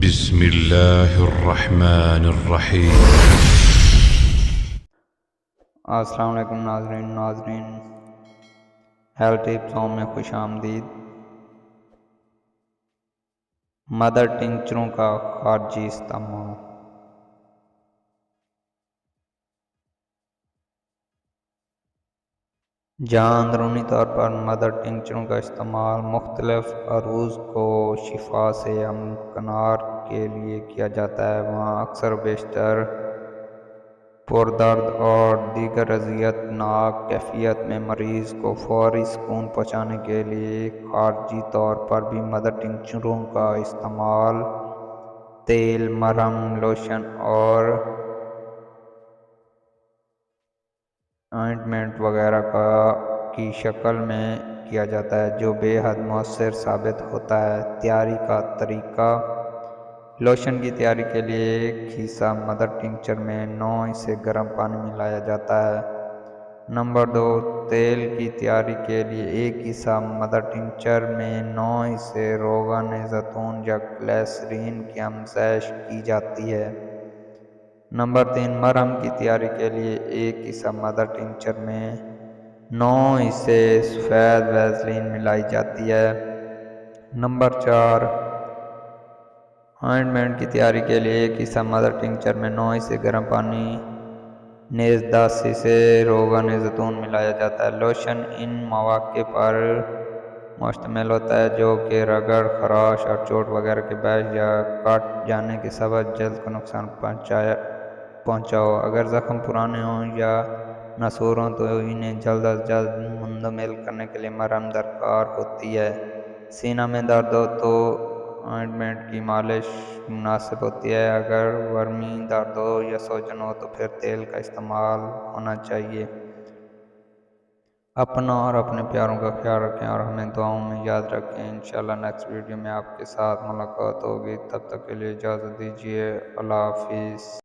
بسم اللہ الرحمن الرحیم۔ السلام علیکم ناظرین ہیلتھ ٹپس ہوم میں خوش آمدید۔ مدر ٹنکچروں کا خارجی استعمال۔ جہاں اندرونی طور پر مدر ٹنکچروں کا استعمال مختلف عروض کو شفا سے امکنار کے لیے کیا جاتا ہے، وہاں اکثر و بیشتر پردرد اور دیگر اذیت ناک کیفیت میں مریض کو فوری سکون پہنچانے کے لیے خارجی طور پر بھی مدر ٹنکچروں کا استعمال تیل، مرہم، لوشن اور آئنٹمنٹ وغیرہ کی شکل میں کیا جاتا ہے، جو بے حد مؤثر ثابت ہوتا ہے۔ تیاری کا طریقہ۔ لوشن کی تیاری کے لیے ایک حصہ مدر ٹنکچر میں 9 حصے گرم پانی ملایا جاتا ہے۔ نمبر 2، تیل کی تیاری کے لیے ایک حصہ مدر ٹنکچر میں 9 حصے روغن زیتون یا گلیسرین کی آمیزش کی جاتی ہے۔ نمبر 3، مرہم کی تیاری کے لیے ایک حصہ مدر ٹنکچر میں 9 حصے سفید ویزلین ملائی جاتی ہے۔ نمبر 4، آئنٹمنٹ کی تیاری کے لیے ایک حصہ مدر ٹنکچر میں 9 حصے گرم پانی نیز 10 حصے روغن زیتون ملایا جاتا ہے۔ لوشن ان مواقع پر مشتمل ہوتا ہے جو کہ رگڑ، خراش اور چوٹ وغیرہ کے باعث یا کٹ جانے کے سبب جلد کو نقصان پہنچا ہو۔ اگر زخم پرانے ہوں یا ناسور ہوں تو انہیں جلد از جلد منجمد کرنے کے لیے مرہم درکار ہوتی ہے۔ سینہ میں درد ہو تو آئنٹمنٹ کی مالش مناسب ہوتی ہے۔ اگر ورمی درد ہو یا سوجن ہو تو پھر تیل کا استعمال ہونا چاہیے۔ اپنا اور اپنے پیاروں کا خیال رکھیں اور ہمیں دعاؤں میں یاد رکھیں۔ انشاءاللہ نیکسٹ ویڈیو میں آپ کے ساتھ ملاقات ہوگی، تب تک کے لیے اجازت دیجیے۔ اللہ حافظ۔